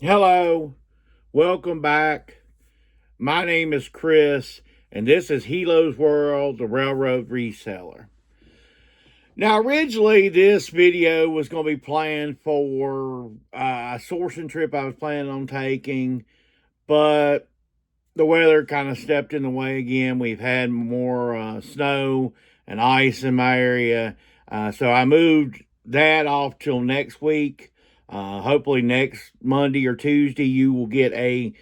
Hello, welcome back. My name is Chris, and this is Helo's World, the railroad reseller. Now, originally, this video was going to be planned for a sourcing trip I was planning on taking, but the weather kind of stepped in the way again. We've had more snow and ice in my area, so I moved that off till next week. Hopefully, next Monday or Tuesday, you will get a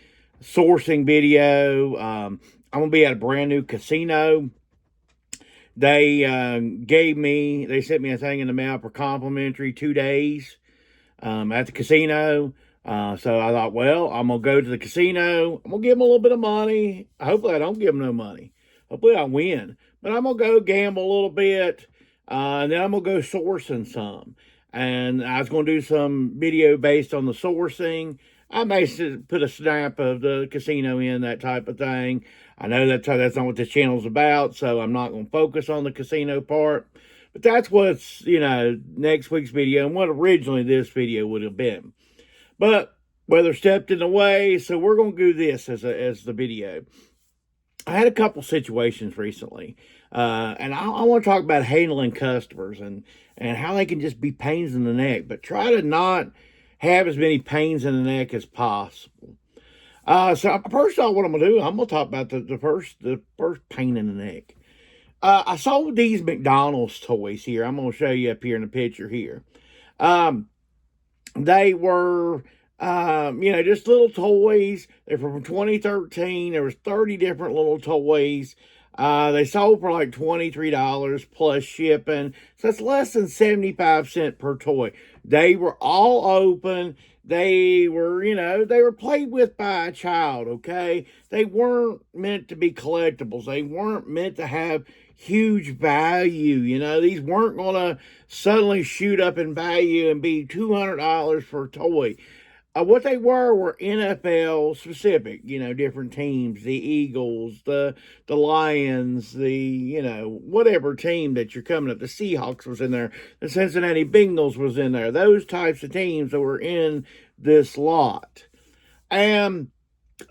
sourcing video. I'm gonna be at a brand new casino. They they sent me a thing in the mail for complimentary 2 days at the casino. So I thought, well, I'm gonna go to the casino. I'm gonna give them a little bit of money. Hopefully, I don't give them no money. Hopefully, I win. But I'm gonna go gamble a little bit, and then I'm gonna go sourcing some. And I was gonna do some video based on the sourcing. I may put a snap of the casino in, that type of thing. I know that's not what this channel's about, so I'm not gonna focus on the casino part. But that's what's, next week's video and what originally this video would have been. But weather stepped in the way, so we're going to do this as the video. I had a couple situations recently, and I want to talk about handling customers and how they can just be pains in the neck, but try to not have as many pains in the neck as possible. So first of all, what I'm going to do, I'm going to talk about the first pain in the neck. I sold these McDonald's toys here. I'm going to show you up here in the picture here. Um, they were, just little toys. They're from 2013. There was 30 different little toys. They sold for like $23 plus shipping. So it's less than 75 cents per toy. They were all open. They were played with by a child, okay? They weren't meant to be collectibles. They weren't meant to have huge value. These weren't going to suddenly shoot up in value and be $200 for a toy. What they were NFL specific, different teams, the Eagles, the Lions, whatever team that you're coming up. The Seahawks was in there, the Cincinnati Bengals was in there. Those types of teams that were in this lot. And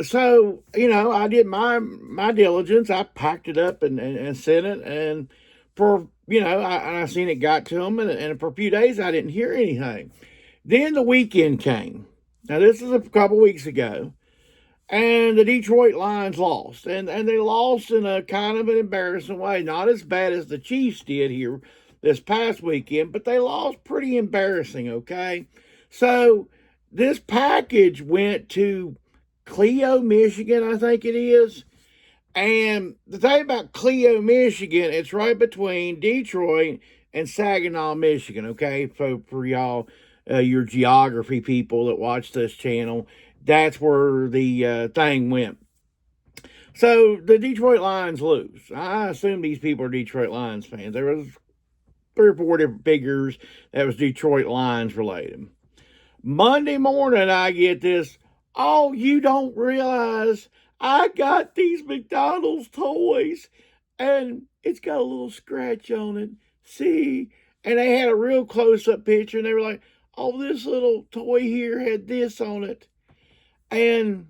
so, I did my diligence. I packed it up and sent it, and for I seen it got to them, and for a few days I didn't hear anything. Then the weekend came. Now, this is a couple weeks ago, and the Detroit Lions lost. And they lost in a kind of an embarrassing way. Not as bad as the Chiefs did here this past weekend, but they lost pretty embarrassing, okay? So this package went to Clio, Michigan, I think it is. And the thing about Clio, Michigan, it's right between Detroit and Saginaw, Michigan, okay? So for y'all, your geography people that watch this channel, that's where the thing went. So the Detroit Lions lose. I assume these people are Detroit Lions fans. There was 3 or 4 different figures that was Detroit Lions related. Monday morning, I get this. Oh, you don't realize I got these McDonald's toys and it's got a little scratch on it. See? And they had a real close up picture and they were like, oh, this little toy here had this on it. And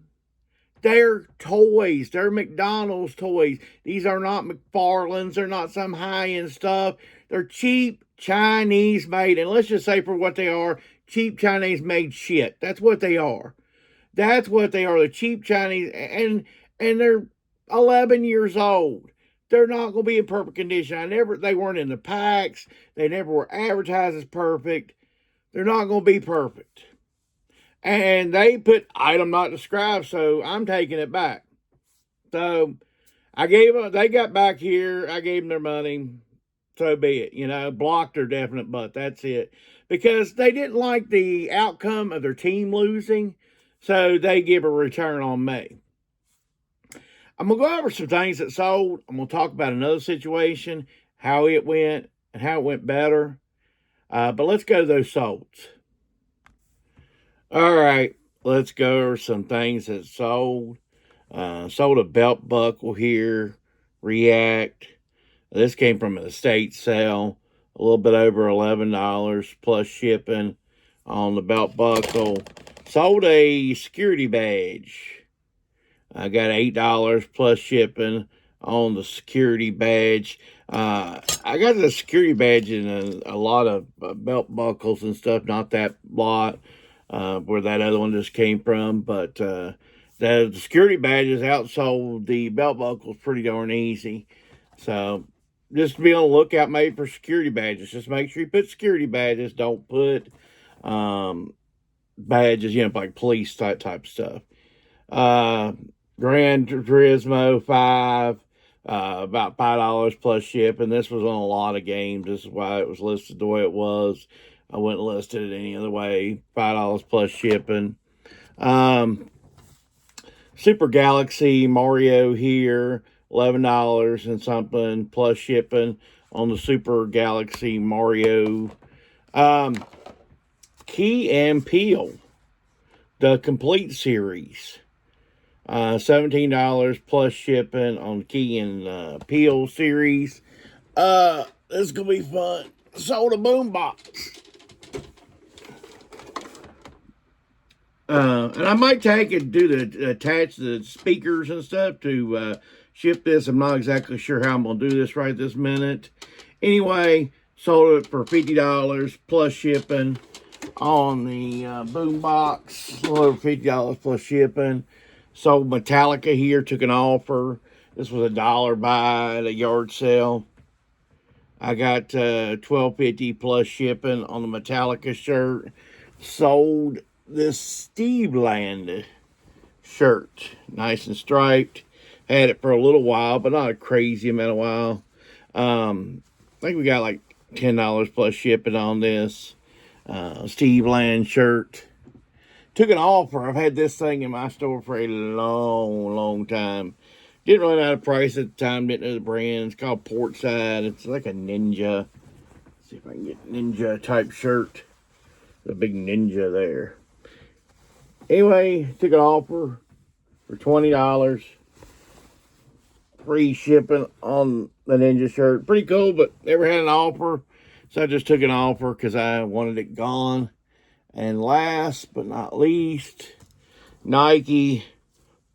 they're toys. They're McDonald's toys. These are not McFarland's. They're not some high end stuff. They're cheap Chinese made. And let's just say for what they are, cheap Chinese made shit. That's what they are. That's what they are. The cheap Chinese. And they're 11 years old. They're not going to be in perfect condition. They weren't in the packs. They never were advertised as perfect. They're not going to be perfect. And they put item not described, so I'm taking it back. So they got back here. I gave them their money. So be it. Blocked their definite butt. That's it. Because they didn't like the outcome of their team losing, so they give a return on me. I'm going to go over some things that sold. I'm going to talk about another situation, how it went, and how it went better. But let's go to those solds. All right, let's go over some things that sold. Sold a belt buckle here, React. This came from an estate sale, a little bit over $11 plus shipping on the belt buckle. Sold a security badge. I got $8 plus shipping on the security badge. I got the security badge in a lot of belt buckles and stuff, not that lot where that other one just came from, but the security badges outsold the belt buckles pretty darn easy. So just be on the lookout maybe for security badges. Just make sure you put security badges. Don't put badges, like police type stuff. Gran Turismo 5, about $5 plus shipping. This was on a lot of games. This is why it was listed the way it was. I wouldn't list it any other way. $5 plus shipping. Super Galaxy Mario here, $11 and something plus shipping on the Super Galaxy Mario. Key and Peele, the complete series. $17 plus shipping on Key and Peele series. This is going to be fun. Sold a boombox. And I might take and attach the speakers and stuff to ship this. I'm not exactly sure how I'm going to do this right this minute. Anyway, sold it for $50 plus shipping on the boombox. A little $50 plus shipping. Sold Metallica here, took an offer. This was $1 buy at a yard sale. I got $12.50 plus shipping on the Metallica shirt. Sold this Steve Land shirt, nice and striped. Had it for a little while, but not a crazy amount of while. I think we got like $10 plus shipping on this Steve Land shirt. Took an offer. I've had this thing in my store for a long time. Didn't run out of price at the time. Didn't know the brand. It's called Portside. It's like a ninja. Let's see if I can get ninja type shirt. The big ninja there. Anyway, took an offer for $20. Free shipping on the ninja shirt. Pretty cool, but never had an offer. So I just took an offer because I wanted it gone. And last but not least, Nike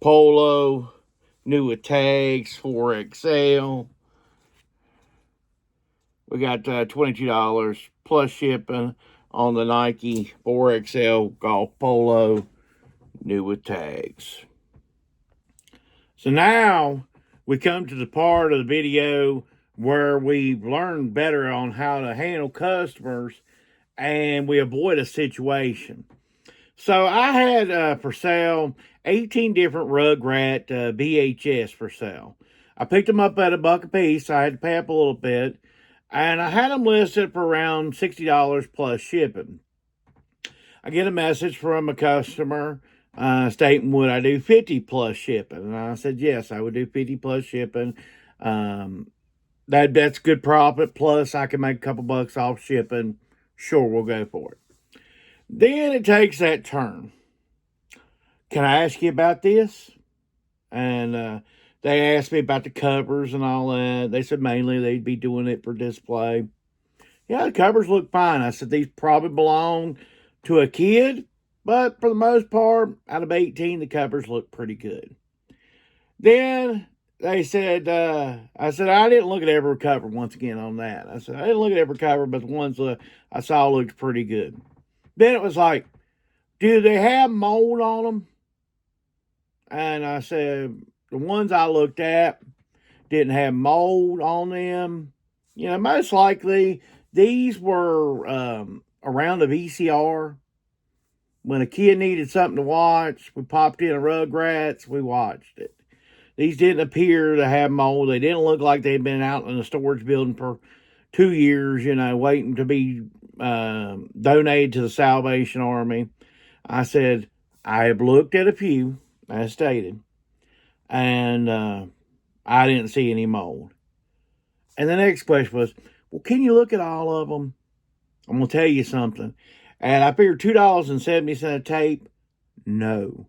Polo, new with tags, 4XL. We got $22 plus shipping on the Nike 4XL Golf Polo, new with tags. So now we come to the part of the video where we've learned better on how to handle customers and we avoid a situation. So I had for sale 18 different Rugrat VHS for sale. I picked them up at $1 a piece. I had to pay up a little bit. And I had them listed for around $60 plus shipping. I get a message from a customer stating, would I do 50 plus shipping? And I said, yes, I would do 50 plus shipping. That's good profit. Plus, I can make a couple bucks off shipping. Sure, we'll go for it. Then it takes that turn. Can I ask you about this? And they asked me about the covers and all that. They said mainly they'd be doing it for display. Yeah, the covers look fine. I said these probably belong to a kid, but for the most part, out of 18, the covers look pretty good. Then they said, I said, I didn't look at every cover once again on that. I said, I didn't look at every cover, but the ones I saw looked pretty good. Then it was like, do they have mold on them? And I said, the ones I looked at didn't have mold on them. Most likely these were around a VCR. When a kid needed something to watch, we popped in a Rugrats, we watched it. These didn't appear to have mold. They didn't look like they'd been out in a storage building for 2 years, waiting to be donated to the Salvation Army. I said, I have looked at a few, as stated, and I didn't see any mold. And the next question was, well, can you look at all of them? I'm going to tell you something. And I figured $2.70 a tape. No.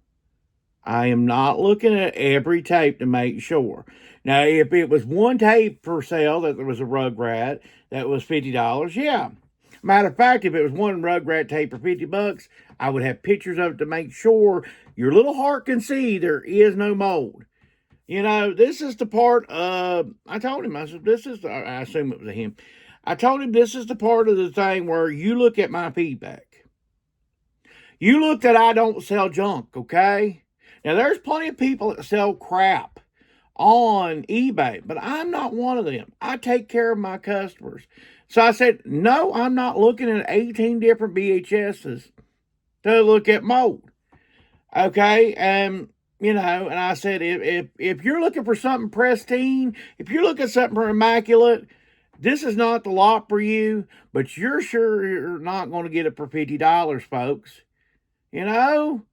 I am not looking at every tape to make sure. Now, if it was one tape for sale that there was a Rugrat that was $50, yeah. Matter of fact, if it was one Rugrat tape for $50, I would have pictures of it to make sure your little heart can see there is no mold. You know, this is the part of, I told him, I said, I assume it was him. I told him this is the part of the thing where you look at my feedback. You look that I don't sell junk, okay? Now, there's plenty of people that sell crap on eBay, but I'm not one of them. I take care of my customers. So I said, no, I'm not looking at 18 different VHSs to look at mold. Okay, you know, and I said, if you're looking for something pristine, if you're looking for something for immaculate, this is not the lot for you, but you're sure you're not going to get it for $50, folks. You know,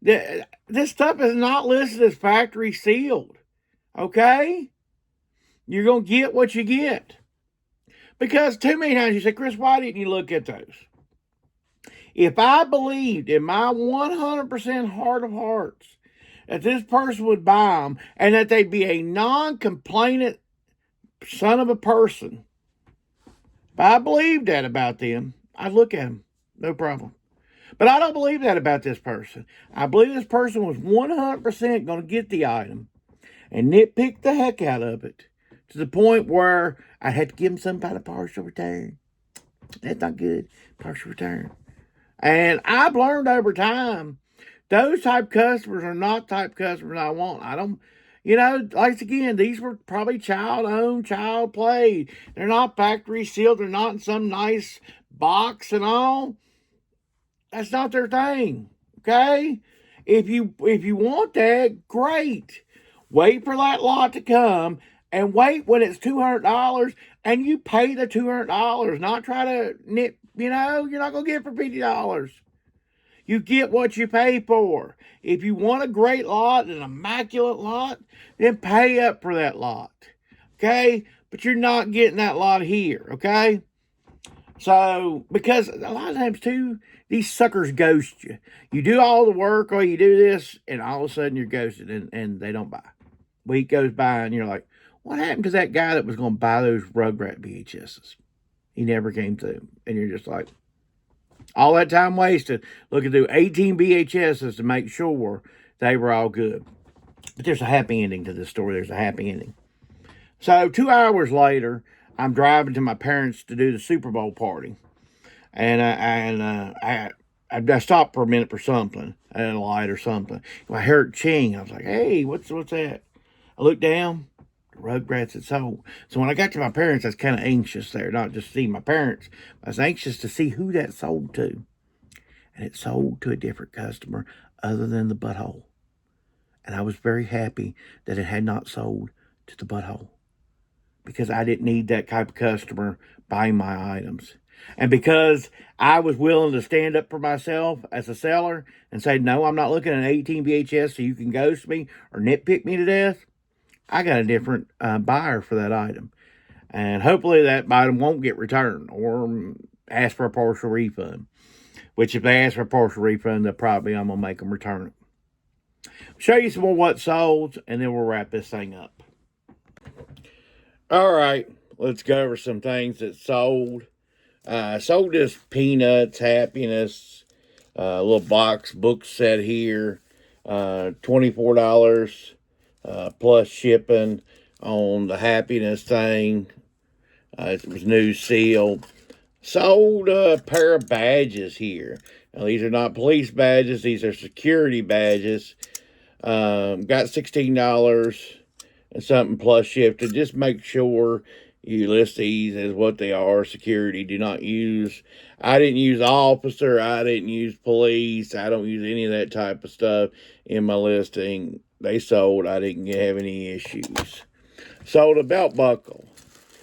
this stuff is not listed as factory sealed. Okay? You're going to get what you get. Because too many times you say, Chris, why didn't you look at those? If I believed in my 100% heart of hearts that this person would buy them and that they'd be a non-complainant son of a person, if I believed that about them, I'd look at them. No problem. But I don't believe that about this person. I believe this person was 100% going to get the item and nitpick the heck out of it to the point where I had to give them some kind of partial return. That's not good. Partial return. And I've learned over time, those type customers are not type customers I want. I don't, you know, like again, these were probably child-owned, child-played. They're not factory sealed. They're not in some nice box and all. That's not their thing, okay? If you want that, great. Wait for that lot to come and wait when it's $200 and you pay the $200. Not try to nit, you know, you're not going to get it for $50. You get what you pay for. If you want a great lot, an immaculate lot, then pay up for that lot, okay? But you're not getting that lot here, okay? So, because a lot of times, too, these suckers ghost you. You do all the work or you do this, and all of a sudden you're ghosted and they don't buy. Week goes by and you're like, what happened to that guy that was going to buy those Rugrat VHSs? He never came through. And you're just like, all that time wasted looking through 18 VHSs to make sure they were all good. But there's a happy ending to this story. There's a happy ending. So 2 hours later, I'm driving to my parents to do the Super Bowl party. And I stopped for a minute for something, at a light or something. I heard ching. I was like, hey, what's that? I looked down. The Rugrats had sold. So when I got to my parents, I was kind of anxious there. Not just to see my parents. I was anxious to see who that sold to. And it sold to a different customer other than the butthole. And I was very happy that it had not sold to the butthole, because I didn't need that type of customer buying my items. And because I was willing to stand up for myself as a seller and say, no, I'm not looking at an 18 VHS so you can ghost me or nitpick me to death, I got a different buyer for that item. And hopefully that item won't get returned or ask for a partial refund. Which if they ask for a partial refund, I'm going to make them return it. Show you some more what sold, and then we'll wrap this thing up. All right, let's go over some things that sold. Sold this Peanuts Happiness little box book set here. $24 plus shipping on the Happiness thing. It was new sealed. Sold a pair of badges here. Now, these are not police badges. These are security badges. Got $16 and something plus shipped. Just make sure you list these as what they are. Security. Do not use. I didn't use officer. I didn't use police. I don't use any of that type of stuff in my listing. They sold. I didn't have any issues. Sold a belt buckle.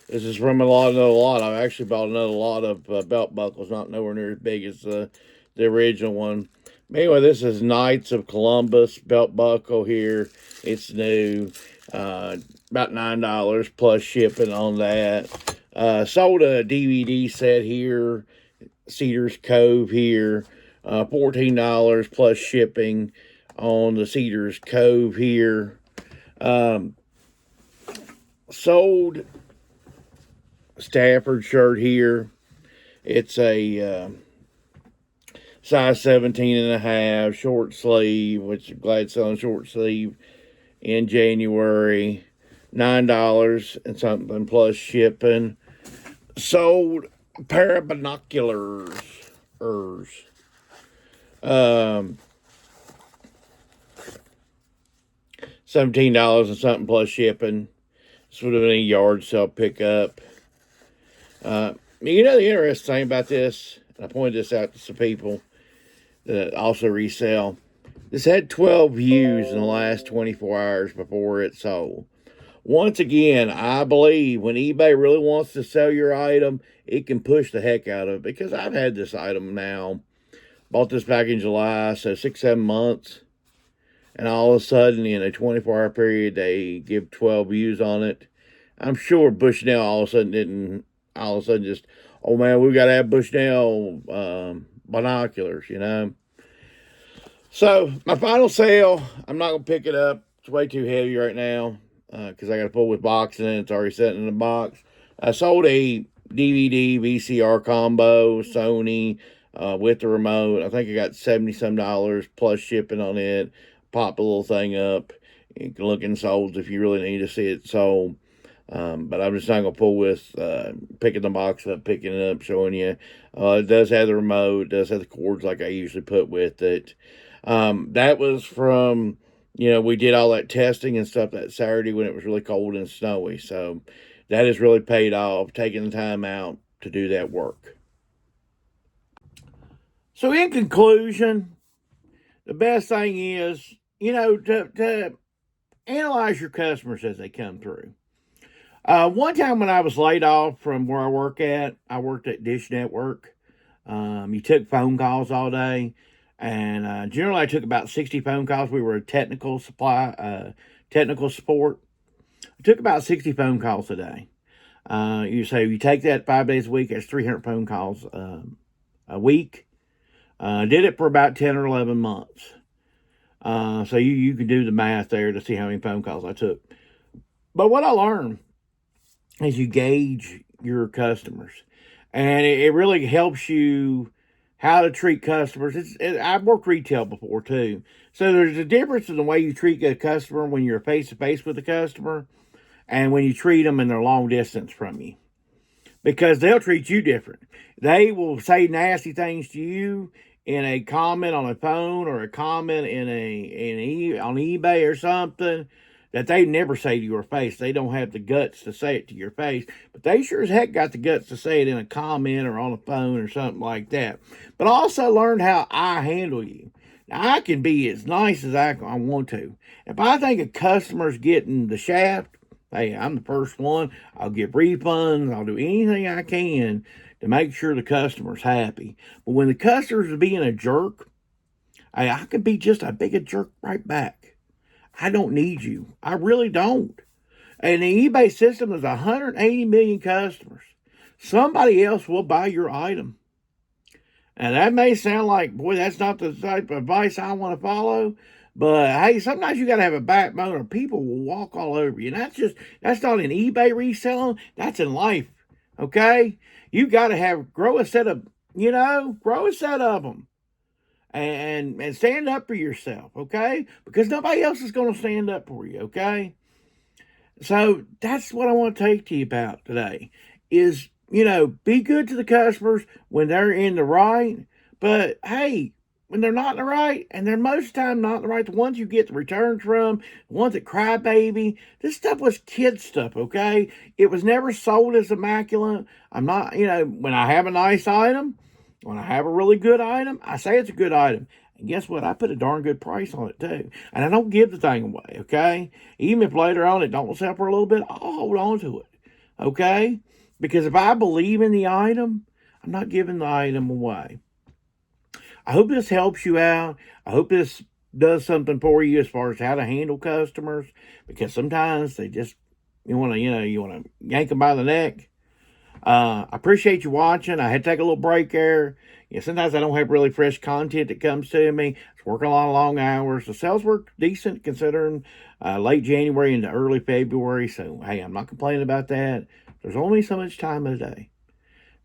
This is from another lot. I've actually bought another lot of belt buckles, not nowhere near as big as the original one. Anyway, this is Knights of Columbus belt buckle here. It's new. About $9 plus shipping on that. Sold a DVD set here. Cedars Cove here. $14 plus shipping on the Cedars Cove here. Sold Stafford shirt here. It's a size 17 and a half, short sleeve, which I'm glad selling short sleeve in January. $9 and something plus shipping. Sold a pair of binoculars. Um, $17 and something plus shipping. This would have been a yard sale pickup. You know the interesting thing about this, I pointed this out to some people that also resell. This had 12 views in the last 24 hours before it sold. Once again, I believe when eBay really wants to sell your item, it can push the heck out of it. Because I've had this item now. Bought this back in July, so 6-7 months. And all of a sudden, in a 24-hour period, they give 12 views on it. I'm sure Bushnell all of a sudden just, oh man, we got to have Bushnell binoculars, you know. So, my final sale, I'm not going to pick it up. It's way too heavy right now because I got to pull with boxing and it's already sitting in the box. I sold a DVD VCR combo, Sony, with the remote. I think I got $70-some plus shipping on it. Pop the little thing up. You can look in solds if you really need to see it sold. But I'm just not going to pull with picking the box up, picking it up, showing you. It does have the remote. It does have the cords like I usually put with it. That was from, we did all that testing and stuff that Saturday when it was really cold and snowy. So that has really paid off, taking the time out to do that work. So in conclusion, the best thing is, to analyze your customers as they come through. One time when I was laid off from where I worked at Dish Network. You took phone calls all day, and generally I took about 60 phone calls. We were a technical support. I took about 60 phone calls a day. You take that 5 days a week, that's 300 phone calls a week. Did it for about 10 or 11 months. So you can do the math there to see how many phone calls I took. But what I learned is you gauge your customers. And it really helps you how to treat customers. I've worked retail before too. So there's a difference in the way you treat a customer when you're face-to-face with a customer and when you treat them and they're long distance from you. Because they'll treat you different. They will say nasty things to you in a comment on a phone or a comment on eBay or something that they never say to your face. They don't have the guts to say it to your face, but they sure as heck got the guts to say it in a comment or on a phone or something like that. But I also learned how I handle you. Now, I can be as nice as I want to. If I think a customer's getting the shaft, hey, I'm the first one. I'll give refunds. I'll do anything I can to make sure the customer's happy. But when the customer's being a jerk, hey, I can be just as big a jerk right back. I don't need you. I really don't. And the eBay system is 180 million customers. Somebody else will buy your item. And that may sound like, boy, that's not the type of advice I want to follow. But hey, sometimes you got to have a backbone or people will walk all over you. And that's not in eBay reselling. That's in life. Okay? You got to grow a set of them. And stand up for yourself, okay? Because nobody else is going to stand up for you, okay? So that's what I want to take to you about today is, be good to the customers when they're in the right. But hey, when they're not in the right, and they're most of the time not in the right, the ones you get the returns from, the ones that cry baby, this stuff was kid stuff, okay? It was never sold as immaculate. I'm not, when I have a nice item, when I have a really good item, I say it's a good item. And guess what? I put a darn good price on it too. And I don't give the thing away, okay? Even if later on it don't sell for a little bit, I'll hold on to it, okay? Because if I believe in the item, I'm not giving the item away. I hope this helps you out. I hope this does something for you as far as how to handle customers. Because sometimes they just, you want to yank them by the neck. I appreciate you watching. I had to take a little break there. Sometimes I don't have really fresh content that comes to me. It's working a lot of long hours. The sales were decent considering late January into early February. So, hey, I'm not complaining about that. There's only so much time in a day.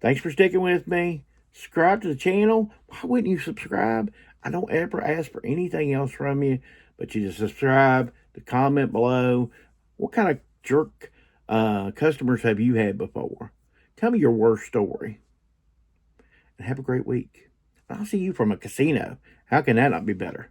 Thanks for sticking with me. Subscribe to the channel. Why wouldn't you subscribe? I don't ever ask for anything else from you, but you just subscribe, to comment below. What kind of jerk customers have you had before? Tell me your worst story. And have a great week. I'll see you from a casino. How can that not be better?